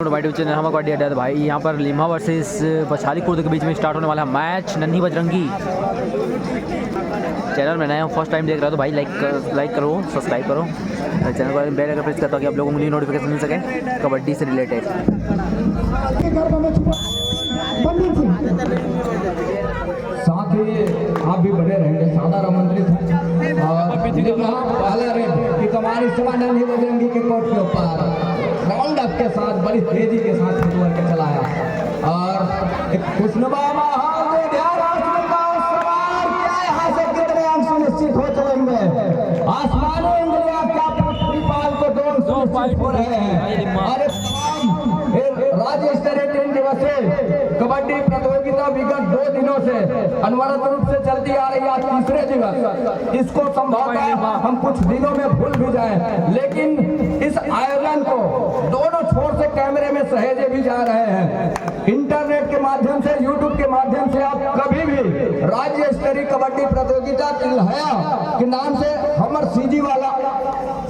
Channel हमारा अड्डा है भाई। यहाँ पर लिम्हा वर्सेस बछाली खुर्द के बीच में स्टार्ट होने वाला है मैच। नन्ही बजरंगी चैनल में नया हूँ, फर्स्ट टाइम देख रहा हो तो भाई लाइक करो, सब्सक्राइब करो चैनल को, बेल आइकन प्रेस करता हूँ कि आप लोगों को नोटिफिकेशन मिल सके कबड्डी से रिलेटेड। साथ ही आप भी बने रहेंगे, साधारण आमंत्रित हैं और पहला रेड कि तुम्हारी सेवा नन्ही बजरंगी के कोर्ट के ऊपर राउंड अप के साथ बड़ी तेजी के साथ फुटबॉल के चलाया और एक खुशनुमा माहौल में ध्यान आसमान का सवार क्या यहाँ से कितने अंक सुनिश्चित हो चलेंगे। आसमानी इंद्रिया क्या पृथ्वीपाल को दो हो रहे हैं। अरे राज्य स्तरीय 3 दिवसीय कबड्डी प्रतियोगिता विगत 2 दिनों से अनवरत रूप से चलती आ रही है। तीसरे दिवस इसको संभवतः हम कुछ दिनों में भूल भी जाएं, लेकिन इस आयोजन को दोनों छोर से कैमरे में सहेजे भी जा रहे हैं। इंटरनेट के माध्यम से, यूट्यूब के माध्यम से आप कभी भी राज्य स्तरीय कबड्डी प्रतियोगिता तिलहया के नाम से हमर सीजी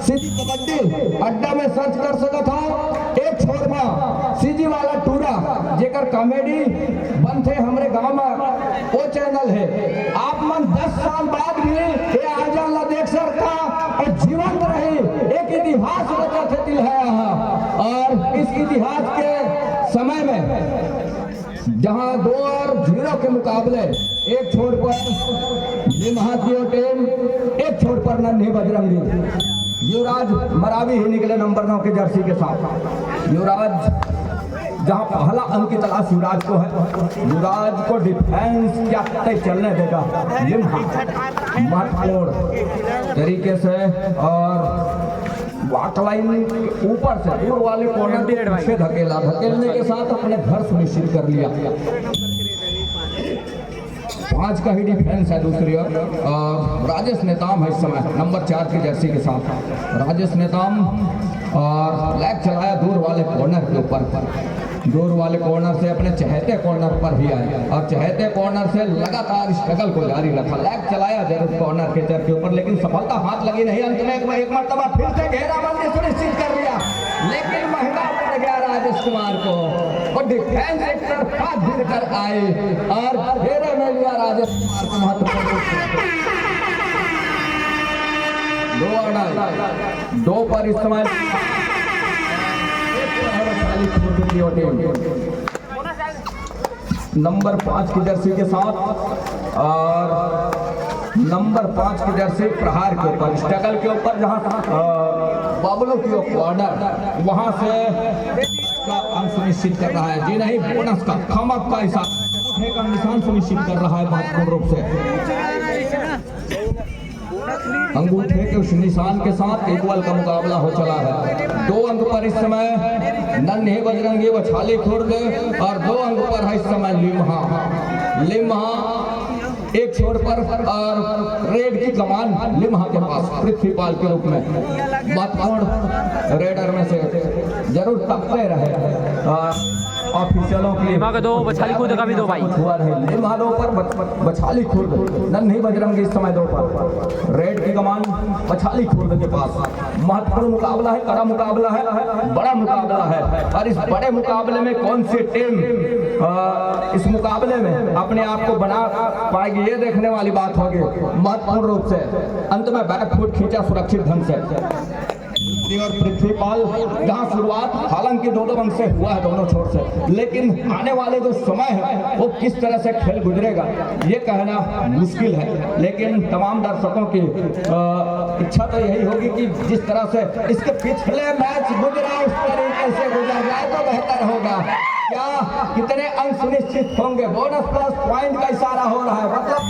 कबड्डी अड्डा में सर्च कर सकत हो। एक छोर में सीजी वाला टूरा जेकर कॉमेडी बनते हमरे गांव में वो चैनल है। आप मन 10 साल बाद भी ये आयोजन ला देख सकता और जीवंत रही एक इतिहास रचा थे तिलहया। और इस इतिहास के समय में जहां 2-0 के मुकाबले एक छोर पर लिम्हा टीम, एक छोर पर नन्ही बजरंगी। युवराज मरावी ही निकले नंबर 9 के जर्सी के साथ। युवराज जहां पहला अंक की तलाश युवराज को है, युवराज को डिफेंस क्या तय चलने देगा लिम्हा महत्वपूर्ण तरीके से और वाट लाइन ऊपर से दूर वाले कॉर्नर से धकेलने के साथ अपने घर सुनिश्चित कर लिया। 5 का ही डिफेंस है। दूसरी ओर राजेश नेताम है इस समय नंबर 4 की जर्सी के साथ। राजेश नेताम और लैग चलाया दूर वाले कॉर्नर के ऊपर, दूर वाले कॉर्नर से अपने चहेते कॉर्नर पर भी आए और चहेते कॉर्नर से लगातार स्ट्रगल को जारी रखा। लैग चलाया जरूर कॉर्नर के चर के ऊपर, लेकिन सफलता हाथ लगी नहीं। अंत में एक मरतबा फिर से घेराबंदी सुनिश्चित कर लिया, लेकिन महंगा पड़ गया राजेश कुमार को और डिफेंस एक तरफा गिर कर आए और घेरे में लिया राजेश कुमार को। महत्वपूर्ण 2 पर इस्तेमाल नंबर 5 की जर्सी के साथ और नंबर 5 की जर्सी प्रहार के ऊपर, स्ट्रगल के ऊपर, जहां बाबलों की कॉर्नर वहां से का अंक सुनिश्चित कर रहा है। जी नहीं, बोनस का खमक का हिसाब का निशान सुनिश्चित कर रहा है महत्वपूर्ण रूप से। अंगूठे के उस निशान के साथ इक्वल का मुकाबला हो चला है। 2 अंक पर इस समय नन्ही बजरंगी बछाली खुर्द और 2 अंक पर है इस समय लिम्हा एक छोर पर और रेड की कमान लिम्हा के पास पृथ्वीपाल के रूप में। महत्वपूर्ण रेडर में से जरूर तकते रहे ऑफिशियलों की। लिम्हा का 2, बछाली खुर्द का भी 2 भाई हुआ रहे। लिम्हा 2 पर बछाली खुर्द, नन्ही बजरंगी इस समय 2 पर। रेड की कमान बछाली खुर्द के पास। महत्वपूर्ण मुकाबला है, कड़ा मुकाबला है, बड़ा मुकाबला है और इस बड़े मुकाबले में कौन सी टीम इस मुकाबले में अपने आप को बना पाएगी, ये देखने वाली बात होगी महत्वपूर्ण रूप से। अंत में बैक फुट खींचा सुरक्षित ढंग से और पृथ्वीपाल जहां शुरुआत हालांकि 2 अंक से हुआ है दोनों छोर से, लेकिन आने वाले जो समय है वो किस तरह से खेल गुजरेगा ये कहना मुश्किल है। लेकिन तमाम दर्शकों की इच्छा तो यही होगी कि जिस तरह से इसके पिछले मैच गुजरा उस तरीके से गुजर जाए तो बेहतर होगा। क्या कितने अंक सुनिश्चित होंगे, बोनस प्लस पॉइंट का इशारा हो रहा है, मतलब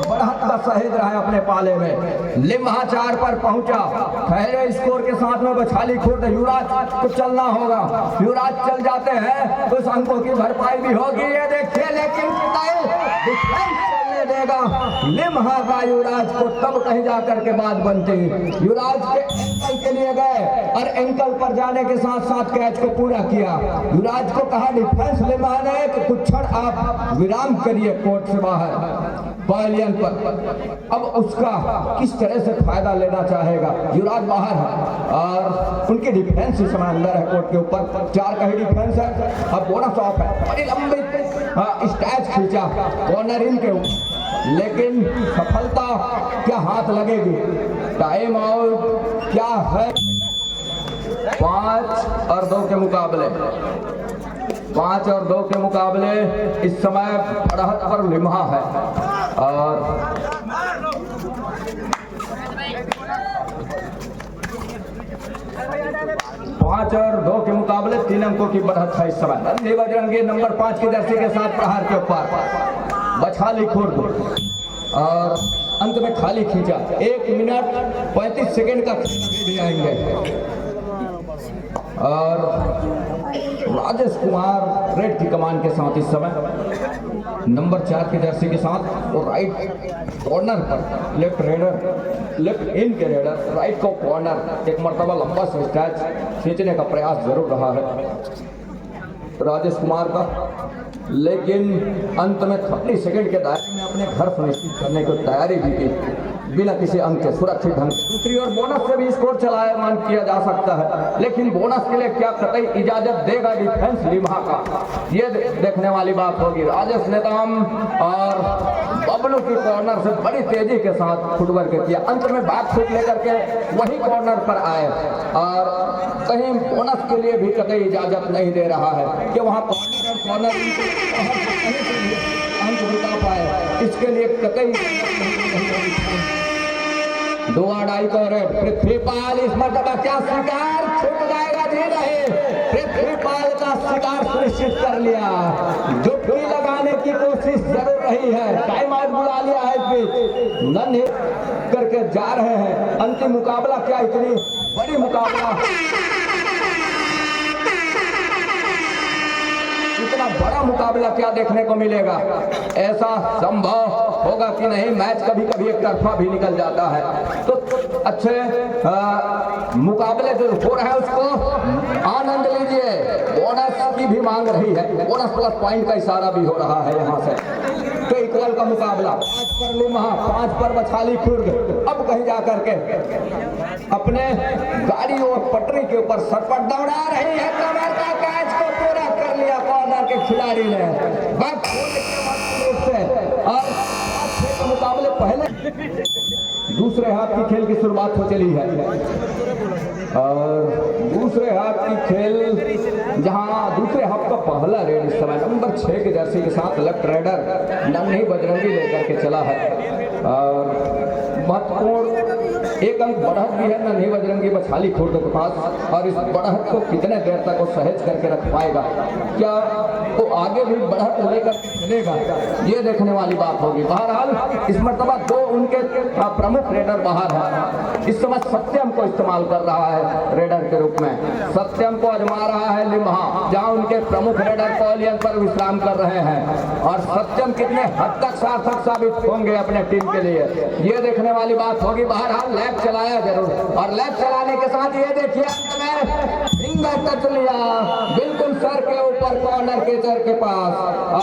बढ़त का सहेज रहा है अपने पाले में। लिम्हा 4 पर पहुंचा, खैरे स्कोर के साथ में बछाली खुर्द। युवराज को चलना होगा, युवराज चल जाते हैं तो अंकों की भरपाई भी होगी, ये देखिए। लेकिन डिफेंस चलने दे करेगा लिम्हा का युवराज को, तब कहीं जाकर के बात बनती। युवराज के एंकल के लिए गए और एंकल पर जाने के साथ साथ कैच को पूरा किया। युवराज को कहा डिफेंस लिम्हा ने कि कुछ क्षण आप विराम करिए कोर्ट से बाहर पवेलियन पर। अब उसका किस तरह से फायदा लेना चाहेगा। युवराज बाहर है और उनकी डिफेंस इस समय अंदर है कोर्ट के ऊपर, 4 का ही डिफेंस है। अब बोनस ऑफ है, बड़ी लंबी स्टैच खींचा कॉर्नर इन के ऊपर, लेकिन सफलता क्या हाथ लगेगी। टाइम आउट क्या है। 5 और 2 के मुकाबले, 5 और 2 के मुकाबले इस समय बढ़त पर लिम्हा है और पांच और 2 के मुकाबले 3 अंकों की बढ़त है इस समय। नन्ही बजरंगी नंबर 5 की जर्सी के साथ प्रहार के ऊपर बछाली खुर्द और अंत में खाली खींचा। 1 मिनट 35 सेकंड का भी आएंगे और राजेश कुमार रेड की कमान के साथ इस समय नंबर 4 की जर्सी के साथ और राइट कॉर्नर पर लेफ्ट रेडर, लेफ्ट इन के रेडर राइट को कॉर्नर एक मरतबा लंबा सा स्टैच खींचने का प्रयास जरूर रहा है राजेश कुमार का, लेकिन अंत में 30 सेकंड के दायरे में अपने घर सुनिश्चित करने की तैयारी भी की बिना किसी अंक के सुरक्षित ढंग से। दूसरी ओर बोनस से भी स्कोर चलायमान किया जा सकता है, लेकिन बोनस के लिए क्या कतई इजाजत देगा डिफेंस लिम्हा का, ये देखने वाली बात होगी। राजेश नेताम और बबलू की कॉर्नर से बड़ी तेजी के साथ फुटवर्क किया, अंत में बैक फुट लेकर के वही कॉर्नर पर आए और कहीं बोनस के लिए भी कतई इजाजत नहीं दे रहा है कि वहां कॉर्नर अंक बता पाए, इसके लिए कतई 2 अढ़ाई को रेड। पृथ्वीपाल इस मर्तबा क्या शिकार छूट जाएगा जी नहीं, पृथ्वीपाल का शिकार सुनिश्चित कर लिया। डुबकी लगाने की कोशिश जरूर रही है, टाइम आउट बुला लिया है इस बीच, नन्हे करके जा रहे हैं। अंतिम मुकाबला क्या इतनी बड़ी मुकाबला, इतना बड़ा मुकाबला क्या देखने को मिलेगा, ऐसा संभव होगा कि नहीं। मैच कभी कभी एक तरफा भी निकल जाता है, तो अच्छे मुकाबले जो हो रहे हैं उसको आनंद लीजिए। बोनस की भी मांग रही है, बोनस प्लस पॉइंट का इशारा भी हो रहा है यहाँ से। तो इक्वल का मुकाबला, 5 पर लिम्हा, 5 पर बछाली खुर्द। अब कहीं जाकर के अपने गाड़ी और पटरी के ऊपर सरपट दौड़ा रही है, कमर का कैच को पूरा कर लिया कॉर्नर के खिलाड़ी ने और मुकाबले पहले दूसरे हाथ की खेल की शुरुआत हो चली है और दूसरे हाथ की खेल जहां दूसरे हाथ का पहला रेड इस समय नंबर 6 के जर्सी के साथ लेफ्ट रेडर नन्ही बजरंगी लेकर के चला है और महत्वपूर्ण 1 अंक बढ़त भी है नन्ही बजरंगी बछाली खुर्द के पास और इस बढ़त को कितने देर तक वो सहेज करके रख पाएगा, क्या वो आगे भी बढ़त लेकर चलेगा, ये देखने वाली बात होगी। बहरहाल इस मर्तबा 2 उनके प्रमुख रेडर बाहर है। इस समय सत्यम को इस्तेमाल कर रहा है रेडर के रूप में, सत्यम को आजमा रहा है लिम्हा, जहां उनके प्रमुख रेडर पवेलियन पर विश्राम कर रहे हैं और सत्यम कितने हद तक सार्थक साबित होंगे अपने टीम के लिए, ये देखने वाली बात होगी। बहरहाल लैप चलाया जरूर और लैप चलाने के साथ ये देखिए फिंगर टच लिया बिल्कुल सर के ऊपर कॉर्नर के चर के पास और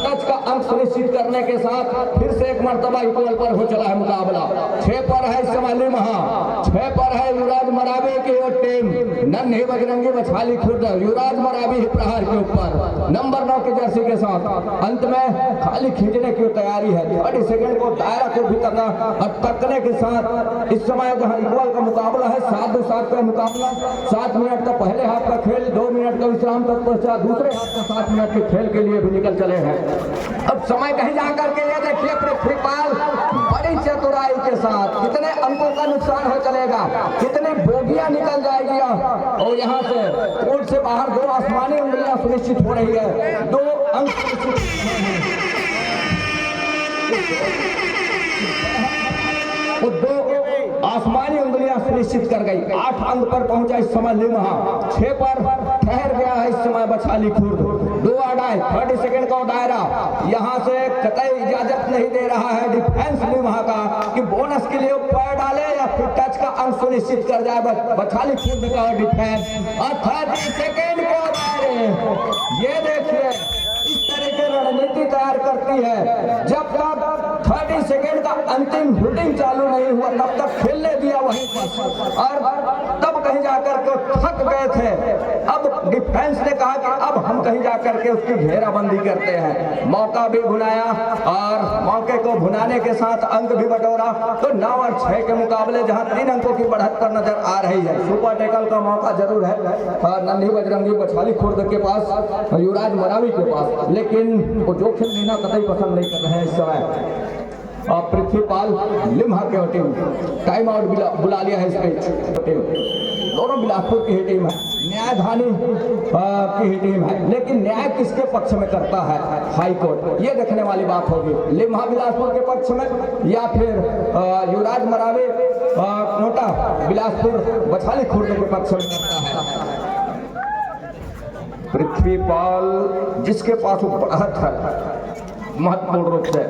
टच का अंक सुनिश्चित करने के साथ फिर से एक मर्तबा इक्वल पर हो चला है मुकाबला। 6 पर है इस समय लिम्हा, 6 पर है युवराज मराबी की और टीम नन्ही बजरंगी बछाली खुर्द। युवराज मराबी प्रहार के ऊपर नंबर 9 की जर्सी के साथ अंत में खाली खींचने की तैयारी है। 30 सेकंड को दायरा को भी करना और तकने के साथ इस समय जहां इक्वल का मुकाबला है 7-7 का मुकाबला, 7 मिनट का पहले हाफ का खेल, 2 मिनट का विश्राम तक पहुंचा, दूसरे हाफ का 7 मिनट के खेल के लिए भी निकल चले हैं। अब समय कहीं जाकर के ये देखिए पृथ्वीपाल बड़ी चतुराई के साथ कितने अंकों का नुकसान हो चलेगा, कितनी बोगियां निकल जाएगी और यहाँ से कोर्ट से बाहर 2 आसमानी उंगलियां सुनिश्चित हो रही है, 2 अंक वो 2 आसमानी उंगलियां सुनिश्चित कर गई। 8 अंक पर पहुंचा इस समय लिम्हा, 6 पर ठहर गया है इस समय बछाली खुर्द। 2 अढ़ाई जाए। 30 सेकंड का दायरा, यहाँ से कतई इजाजत नहीं दे रहा है डिफेंस भी वहां का कि बोनस के लिए पैर डाले या फिर टच का अंक सुनिश्चित कर जाए। बछाली खुद का डिफेंस और 30 सेकंड को दायरे। ये देखिए इस तरह की रणनीति तैयार करती है। जब तक 30 सेकंड का अंतिम शूटिंग चालू नहीं हुआ तब तक खेलने दिया वहीं पर, और तब कहीं जाकर के थक गए थे। अब डिफेंस ने कहा कि अब हम कहीं जाकर के उसकी घेराबंदी करते हैं। मौका भी भुनाया और मौके को भुनाने के साथ अंक भी बटोरा। तो 9 और 6 के मुकाबले जहां 3 अंकों की बढ़त पर नजर आ रही है। सुपर टैकल का मौका जरूर है नन्ही बजरंगी बछाली खुर्द के पास, युवराज मरावी के पास, लेकिन वो जोखिम लेना कतई पसंद नहीं कर रहे हैं इस समय। पृथ्वीपाल लिम्हा की टीम टाइम आउट बुला लिया है इस टीम। दोनों बिलासपुर की ही टीम है, न्यायधानी की ही टीम है, लेकिन न्याय किसके पक्ष में करता है हाई कोर्ट, ये देखने वाली बात होगी। लिम्हा बिलासपुर के पक्ष में या फिर युवराज मरावे कोटा बिलासपुर बछाली खुर्द के पक्ष में करता है। पृथ्वीपाल जिसके पास बढ़त है महत्वपूर्ण रूप से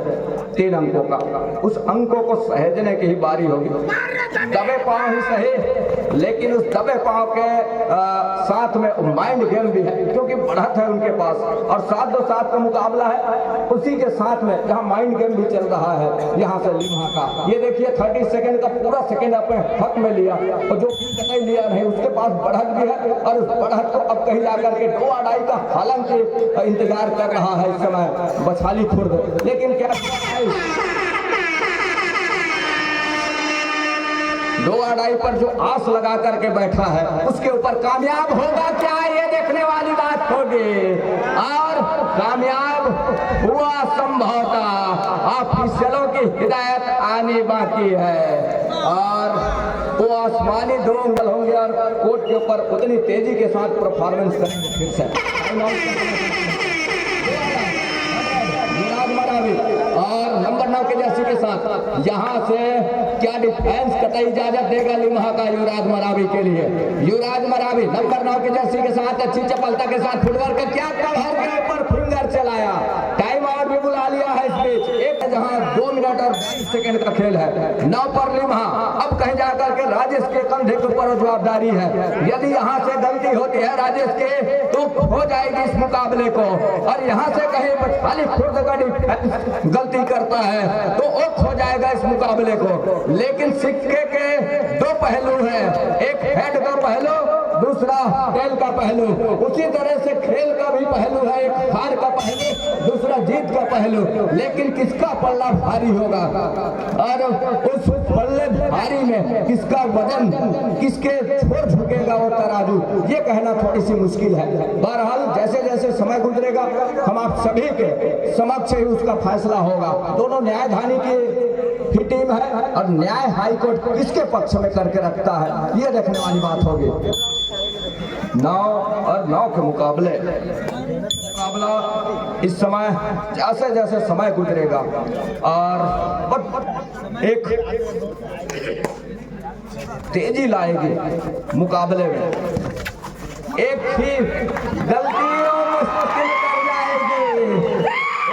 3 अंकों का, उस अंकों को सहेजने की ही बारी होगी। दबे पांव ही सही, लेकिन उस दबे पांव के साथ में माइंड गेम भी है, क्योंकि बढ़त है उनके पास और 7-2-7 का मुकाबला है। उसी के साथ में जहां माइंड गेम भी चल रहा है यहाँ से लिम्हा का। ये देखिए 30 सेकंड का पूरा सेकंड अपने हक में लिया और जो कहीं लिया नहीं, उसके पास बढ़त भी है और उस बढ़त को अब कहीं जाकर के 2 अड़ाई का हालांकि इंतजार कर रहा है इस समय बछाली खुर्द। लेकिन क्या 2 अड़ाई पर जो आस लगा करके बैठा है उसके ऊपर कामयाब होगा क्या, ये देखने वाली बात होगी। और कामयाब हुआ संभवतः ऑफिशियलों की हिदायत आनी बाकी है और वो आसमानी 2 अंगल होंगे और कोर्ट के ऊपर उतनी तेजी के साथ परफॉर्मेंस करेंगे फिर से। और नंबर 9 के जर्सी के साथ यहाँ से क्या डिफेंस कतई इजाजत देगा लिम्हा का युवराज मरावी के लिए। युवराज मरावी नंबर 9 के जर्सी के साथ अच्छी चपलता के साथ फुटवर्क का क्या कवर के ऊपर फिंगर चलाया। टाइम आउट भी बुला लिया है इस बीच, एक जहां 2 मिनट और 22 सेकंड का खेल है। 9 पर लिम्हा, अब कहीं जाकर के राजेश के कंधे के ऊपर जवाबदारी है। यदि यहाँ से गलती होती है राजेश के तो हो जाएगी इस मुकाबले को, और यहाँ से कहीं बछाली खुर्द का डिफेंस गलती करता है तो वो खो जाएगा इस मुकाबले को। लेकिन सिक्के के 2 पहलू हैं, एक हेड का पहलू, दूसरा टेल का पहलू। उसी तरह से खेल का भी पहलू है, एक हार का पहलू, दूसरा जीत का पहलू। लेकिन किसका पल्ला भारी होगा और उस पल्ले भारी में किसका वजन, किसके छोर झुकेगा वो तराजू, ये कहना थोड़ी सी मुश्किल है। बहरहाल जैसे जैसे समय गुजरेगा हम आप सभी के समक्ष ही उसका फैसला होगा। दोनों न्यायधानी की टीम है और न्याय हाई कोर्ट किसके पक्ष में करके रखता है ये देखने वाली बात होगी। 9 और 9 के मुकाबला इस समय जैसे जैसे समय गुजरेगा और एक तेजी लाएगी मुकाबले में, एक ही गलतियों मुश्किल कर जाएगी,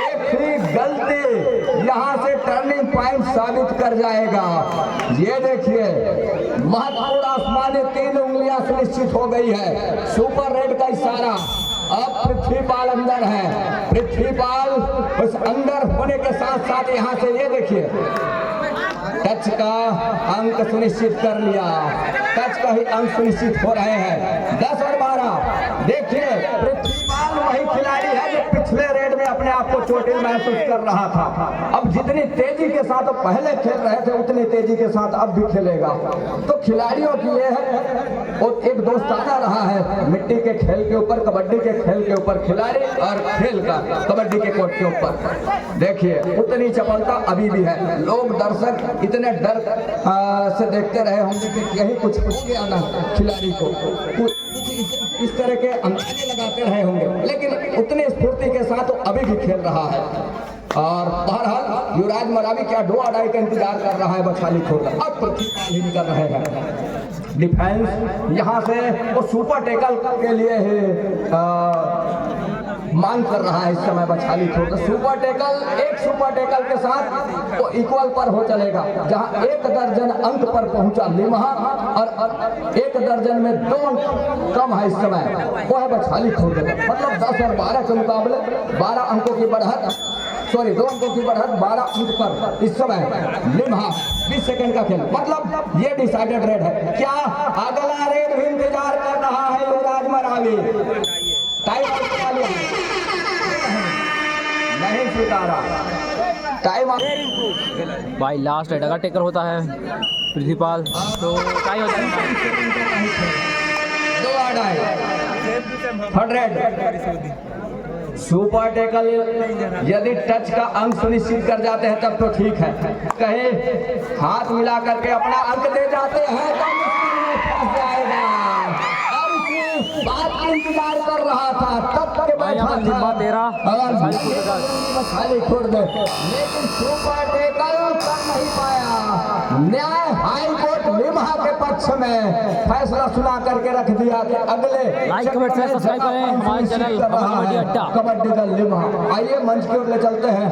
एक ही गलती यहाँ से टर्निंग पॉइंट साबित कर जाएगा। ये देखिए महत्वपूर्ण आसमानी 3 उंगलियां सुनिश्चित हो गई है, सुपर रेड का इशारा। अब पृथ्वीपाल अंदर है, पृथ्वीपाल उस अंदर होने के साथ साथ यहाँ से ये देखिए टच का अंक सुनिश्चित कर लिया, टच का ही अंक सुनिश्चित हो रहे हैं। 10 और 12 देखिए पृथ्वीपाल वही खिलाड़ी है जो पिछले रेड में अपने आप को चोटिल महसूस कर रहा था। अब जितनी तेजी के साथ पहले खेल रहे थे उतनी तेजी के साथ अब भी खेलेगा। तो खिलाड़ियों की ये है और एक दोस्ताना रहा है मिट्टी के खेल के ऊपर, कबड्डी के खेल के ऊपर, खिलाड़ी और खेल का कबड्डी के कोर्ट के ऊपर। देखिए उतनी चपलता अभी भी है, लोग दर्शक इतने डर से देखते रहे होंगे कि कहीं कुछ हो गया ना खिलाड़ी को, इस तरह के अंदाजे लगाते रहे होंगे, लेकिन उतनी स्फूर्ति के साथ अभी भी खेल रहा है। और बहरहाल युवराज मरावी क्या 2 अड़ाई का इंतजार कर रहा है बछाली खुर्द। अब पृथ्वीपाल ही निकल रहे हैं डिफेंस, यहाँ से वो सुपर टैकल के लिए ही मांग कर रहा है इस समय बछाली खोर। तो सुपर टेकल, एक सुपर टेकल के साथ वो इक्वल पर हो चलेगा, जहां 1 दर्जन अंक पर पहुंचा लिम्हा और 1 दर्जन में 2 अंक कम है इस समय, वो है बछाली खोर। मतलब 10 और 12 के मुकाबले 12 अंकों की बढ़त, 2 अंकों की बढ़त 12 अंक पर इस समय लिम्हा। 20 सेकंड का खेल, मतलब ये डिसाइडेड रेड है। क्या अगला रेड भी इंतजार कर रहा है युवराज मरावी? टाइम नहीं स्वीकारा, टाइम भाई लास्ट रेड अगर टेकर होता है प्रिंसिपल तो टाई हो जाएगा। 2 आउट है, 100। सुपर टेकल यदि टच का अंक सुनिश्चित कर जाते हैं तब तो ठीक है, कहे हाथ मिला करके अपना अंक दे जाते हैं तो मुश्किल में फंस जाएगा। और इसी बात का इंतजार कर रहा था तब के बैठा लिम्हा 13 खाली छोड़ दे, लेकिन सुपर टेकल कर नहीं पाया। न्याय हाई कोर्ट लिम्हा के पक्ष में फैसला सुना करके रख दिया कि अगले लाइक कमेंट शेयर सब्सक्राइब करें हमारे चैनल कबड्डी अड्डा। कबड्डी दल लिम्हा। आइए मंच की ओर ले चलते हैं।